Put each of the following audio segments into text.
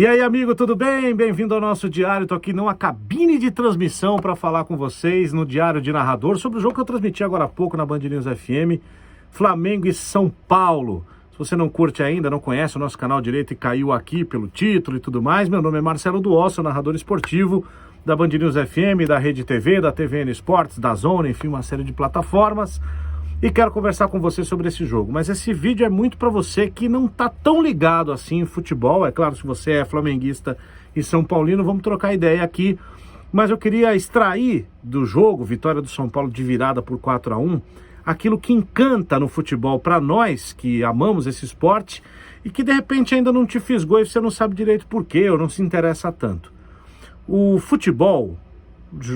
E aí, amigo, tudo bem? Bem-vindo ao nosso diário. Estou aqui numa cabine de transmissão para falar com vocês no Diário de Narrador sobre o jogo que eu transmiti agora há pouco na Band News FM, Flamengo e São Paulo. Se você não curte ainda, não conhece o nosso canal direito e caiu aqui pelo título e tudo mais, meu nome é Marcelo Duó, sou narrador esportivo da Band News FM, da Rede TV, da TVN Esportes, da Zona, enfim, uma série de plataformas. E quero conversar com você sobre esse jogo. Mas esse vídeo é muito para você que não tá tão ligado assim em futebol. É claro, se você é flamenguista e São Paulino, vamos trocar ideia aqui. Mas eu queria extrair do jogo, vitória do São Paulo de virada por 4-1, aquilo que encanta no futebol para nós que amamos esse esporte e que de repente ainda não te fisgou e você não sabe direito por quê ou não se interessa tanto. O futebol,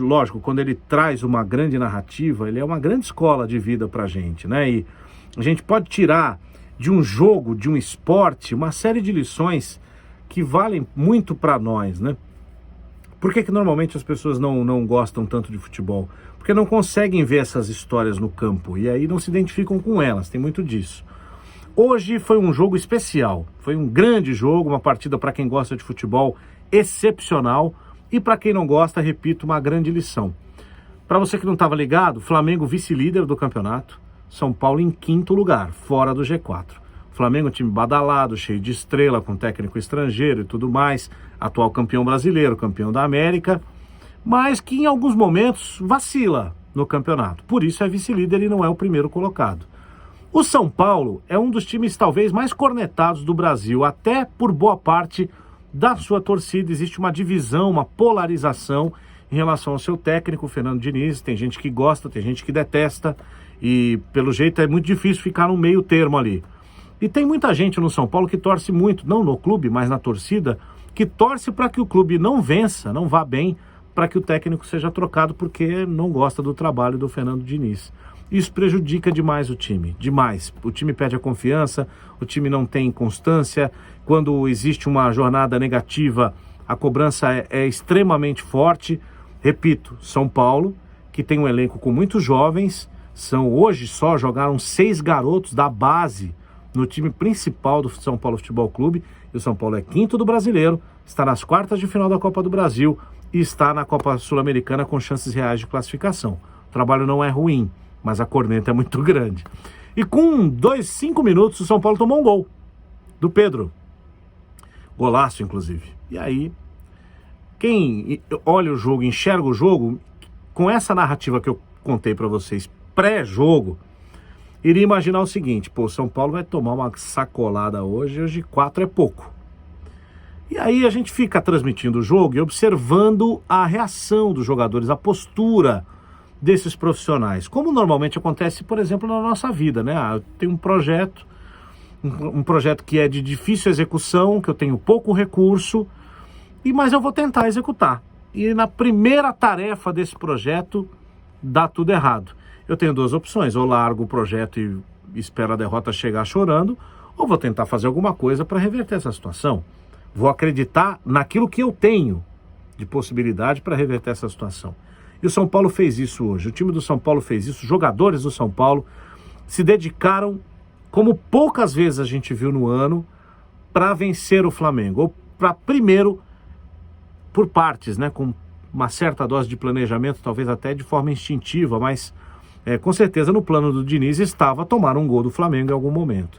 lógico, quando ele traz uma grande narrativa, ele é uma grande escola de vida pra gente, né? E a gente pode tirar de um jogo, de um esporte, uma série de lições que valem muito pra nós, né? Por que normalmente as pessoas não gostam tanto de futebol? Porque não conseguem ver essas histórias no campo e aí não se identificam com elas, tem muito disso. Hoje foi um jogo especial, foi um grande jogo, uma partida para quem gosta de futebol excepcional. E para quem não gosta, repito, uma grande lição. Para você que não estava ligado, Flamengo vice-líder do campeonato, São Paulo em quinto lugar, fora do G4. Flamengo, time badalado, cheio de estrela, com técnico estrangeiro e tudo mais, atual campeão brasileiro, campeão da América, mas que em alguns momentos vacila no campeonato. Por isso é vice-líder e não é o primeiro colocado. O São Paulo é um dos times talvez mais cornetados do Brasil, até por boa parte da sua torcida. Existe uma divisão, uma polarização em relação ao seu técnico, Fernando Diniz. Tem gente que gosta, tem gente que detesta e pelo jeito é muito difícil ficar no meio termo ali. E tem muita gente no São Paulo que torce muito, não no clube, mas na torcida, que torce para que o clube não vença, não vá bem, para que o técnico seja trocado porque não gosta do trabalho do Fernando Diniz. Isso prejudica demais o time, demais. O time perde a confiança, o time não tem constância. Quando existe uma jornada negativa, a cobrança é extremamente forte. Repito, São Paulo, que tem um elenco com muitos jovens, hoje só jogaram 6 garotos da base no time principal do São Paulo Futebol Clube. E o São Paulo é quinto do Brasileiro, está nas quartas de final da Copa do Brasil e está na Copa Sul-Americana com chances reais de classificação. O trabalho não é ruim, mas a corneta é muito grande. E com 5 minutos, o São Paulo tomou um gol do Pedro. Golaço, inclusive. E aí, quem olha o jogo, enxerga o jogo, com essa narrativa que eu contei para vocês, pré-jogo, iria imaginar o seguinte: pô, São Paulo vai tomar uma sacolada hoje 4 é pouco. E aí a gente fica transmitindo o jogo e observando a reação dos jogadores, a postura desses profissionais, como normalmente acontece, por exemplo, na nossa vida, né? Eu tenho um projeto que é de difícil execução, que eu tenho pouco recurso, mas eu vou tentar executar. E na primeira tarefa desse projeto, dá tudo errado. Eu tenho 2 opções: ou largo o projeto e espero a derrota chegar chorando, ou vou tentar fazer alguma coisa para reverter essa situação. Vou acreditar naquilo que eu tenho de possibilidade para reverter essa situação. E o São Paulo fez isso hoje, o time do São Paulo fez isso, os jogadores do São Paulo se dedicaram como poucas vezes a gente viu no ano para vencer o Flamengo, ou para primeiro, por partes, né, com uma certa dose de planejamento, talvez até de forma instintiva, mas com certeza no plano do Diniz estava tomar um gol do Flamengo em algum momento.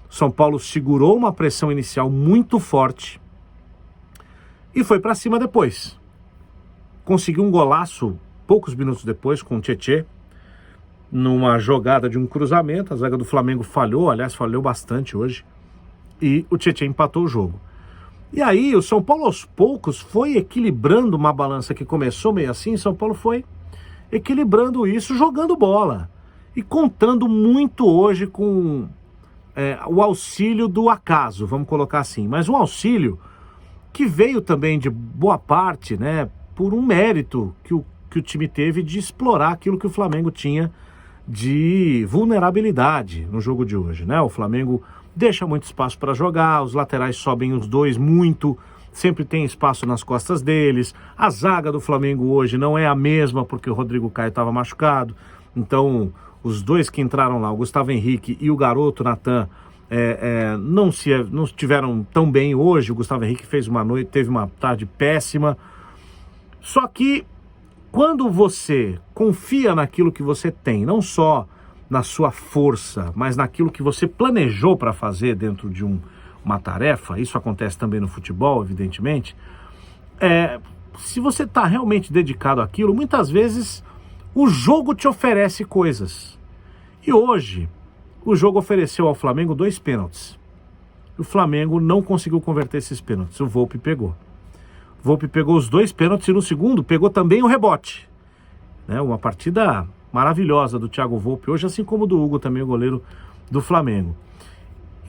São Paulo segurou uma pressão inicial muito forte e foi para cima depois. Conseguiu um golaço poucos minutos depois com o Tietê, numa jogada de um cruzamento. A zaga do Flamengo falhou, aliás, falhou bastante hoje, e o Tietê empatou o jogo. E aí o São Paulo aos poucos foi equilibrando uma balança que começou meio assim. São Paulo foi equilibrando isso, jogando bola e contando muito hoje com o auxílio do acaso, vamos colocar assim, mas um auxílio que veio também de boa parte, né, por um mérito que o time teve de explorar aquilo que o Flamengo tinha de vulnerabilidade no jogo de hoje, né? O Flamengo deixa muito espaço para jogar, os laterais sobem os 2 muito, sempre tem espaço nas costas deles. A zaga do Flamengo hoje não é a mesma porque o Rodrigo Caio estava machucado, então os 2 que entraram lá, o Gustavo Henrique e o garoto Natan, não estiveram tão bem hoje. O Gustavo Henrique teve uma tarde péssima. Só que quando você confia naquilo que você tem, não só na sua força, mas naquilo que você planejou para fazer dentro de uma tarefa, isso acontece também no futebol, evidentemente, se você está realmente dedicado àquilo, muitas vezes o jogo te oferece coisas. E hoje, o jogo ofereceu ao Flamengo 2 pênaltis. O Flamengo não conseguiu converter esses pênaltis, o Volpi pegou. O Volpi pegou os 2 pênaltis e no segundo pegou também o rebote. Uma partida maravilhosa do Thiago Volpi hoje, assim como do Hugo também, o goleiro do Flamengo.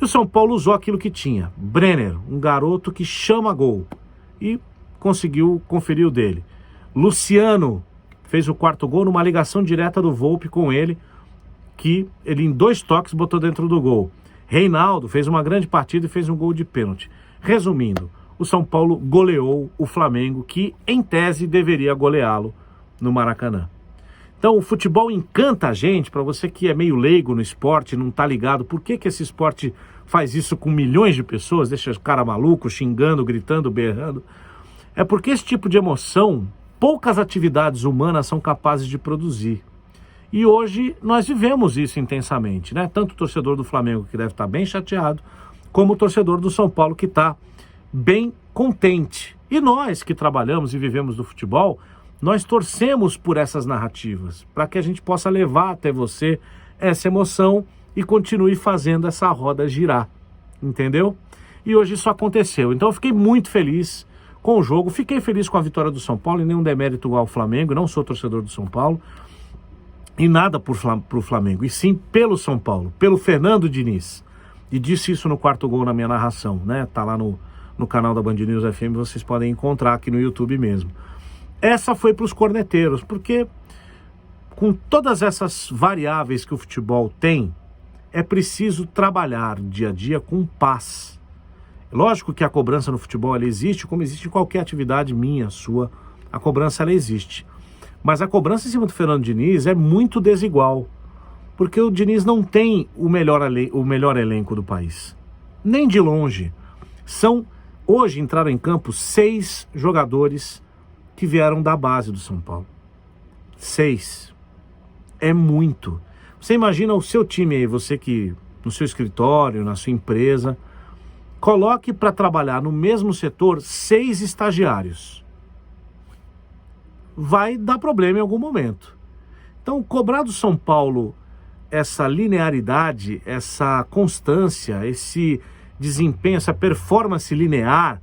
E o São Paulo usou aquilo que tinha. Brenner, um garoto que chama gol. E conseguiu conferir o dele. Luciano fez o 4º gol numa ligação direta do Volpi com ele, que ele em 2 toques botou dentro do gol. Reinaldo fez uma grande partida e fez um gol de pênalti. Resumindo, o São Paulo goleou o Flamengo, que em tese deveria goleá-lo no Maracanã. Então o futebol encanta a gente. Para você que é meio leigo no esporte, não tá ligado por que esse esporte faz isso com milhões de pessoas, deixa o cara maluco, xingando, gritando, berrando. É porque esse tipo de emoção, poucas atividades humanas são capazes de produzir. E hoje nós vivemos isso intensamente, né? Tanto o torcedor do Flamengo, que deve estar bem chateado, como o torcedor do São Paulo, que está bem contente. E nós que trabalhamos e vivemos do futebol, nós torcemos por essas narrativas, para que a gente possa levar até você essa emoção e continue fazendo essa roda girar, entendeu? E hoje isso aconteceu. Então eu fiquei muito feliz com o jogo, fiquei feliz com a vitória do São Paulo, e nenhum demérito ao Flamengo, não sou torcedor do São Paulo, e nada pro Flamengo, e sim pelo São Paulo, pelo Fernando Diniz. E disse isso no 4º gol na minha narração, né? Tá lá no canal da Band News FM, vocês podem encontrar aqui no YouTube mesmo. Essa foi para os corneteiros, porque com todas essas variáveis que o futebol tem, é preciso trabalhar dia a dia com paz. Lógico que a cobrança no futebol ela existe, como existe em qualquer atividade minha, sua, a cobrança ela existe. Mas a cobrança em cima do Fernando Diniz é muito desigual, porque o Diniz não tem o melhor elenco do país, nem de longe. Hoje entraram em campo 6 jogadores que vieram da base do São Paulo. 6. É muito. Você imagina o seu time aí, você que no seu escritório, na sua empresa, coloque para trabalhar no mesmo setor 6 estagiários. Vai dar problema em algum momento. Então, cobrar do São Paulo essa linearidade, essa constância, esse desempenho, essa performance linear,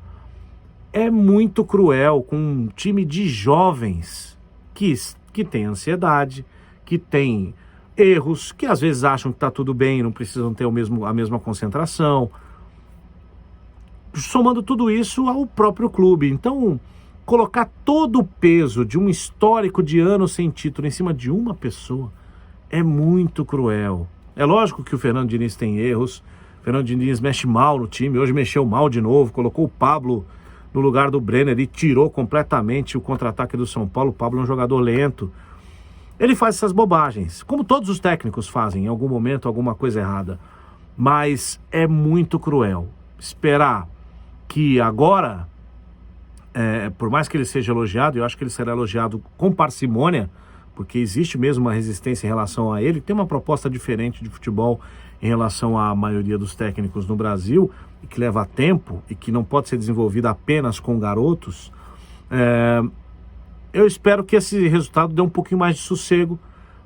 é muito cruel com um time de jovens que tem ansiedade, que tem erros, que às vezes acham que está tudo bem, não precisam ter a mesma concentração. Somando tudo isso ao próprio clube. Então, colocar todo o peso de um histórico de anos sem título em cima de uma pessoa é muito cruel. É lógico que o Fernando Diniz tem erros, o Fernando Diniz mexe mal no time, hoje mexeu mal de novo, colocou o Pablo no lugar do Brenner e tirou completamente o contra-ataque do São Paulo. O Pablo é um jogador lento. Ele faz essas bobagens, como todos os técnicos fazem, em algum momento, alguma coisa errada. Mas é muito cruel esperar que agora, por mais que ele seja elogiado, eu acho que ele será elogiado com parcimônia, porque existe mesmo uma resistência em relação a ele, tem uma proposta diferente de futebol em relação à maioria dos técnicos no Brasil, e que leva tempo e que não pode ser desenvolvida apenas com garotos. Eu espero que esse resultado dê um pouquinho mais de sossego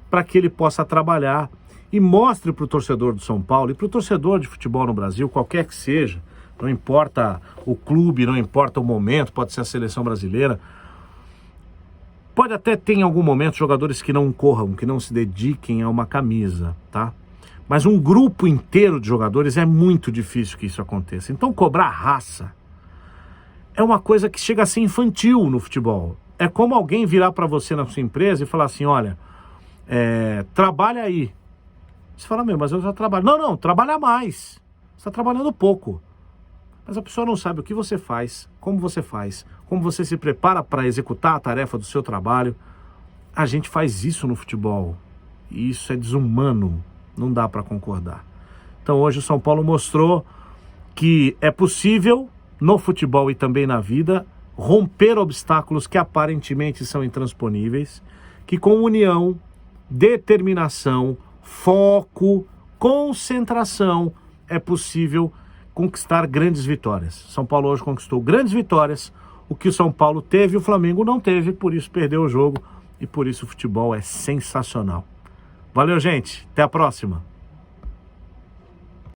para que ele possa trabalhar e mostre para o torcedor do São Paulo e para o torcedor de futebol no Brasil, qualquer que seja, não importa o clube, não importa o momento, pode ser a seleção brasileira, pode até ter em algum momento jogadores que não corram, que não se dediquem a uma camisa, tá? Mas um grupo inteiro de jogadores é muito difícil que isso aconteça. Então cobrar raça é uma coisa que chega a ser infantil no futebol. É como alguém virar para você na sua empresa e falar assim, olha, trabalha aí. Você fala, mas eu já trabalho. Não, trabalha mais. Você está trabalhando pouco. Mas a pessoa não sabe o que você faz, como você se prepara para executar a tarefa do seu trabalho. A gente faz isso no futebol. E isso é desumano. Não dá para concordar. Então hoje o São Paulo mostrou que é possível, no futebol e também na vida, romper obstáculos que aparentemente são intransponíveis, que com união, determinação, foco, concentração, é possível conquistar grandes vitórias. São Paulo hoje conquistou grandes vitórias, o que o São Paulo teve, o Flamengo não teve, por isso perdeu o jogo e por isso o futebol é sensacional. Valeu, gente. Até a próxima.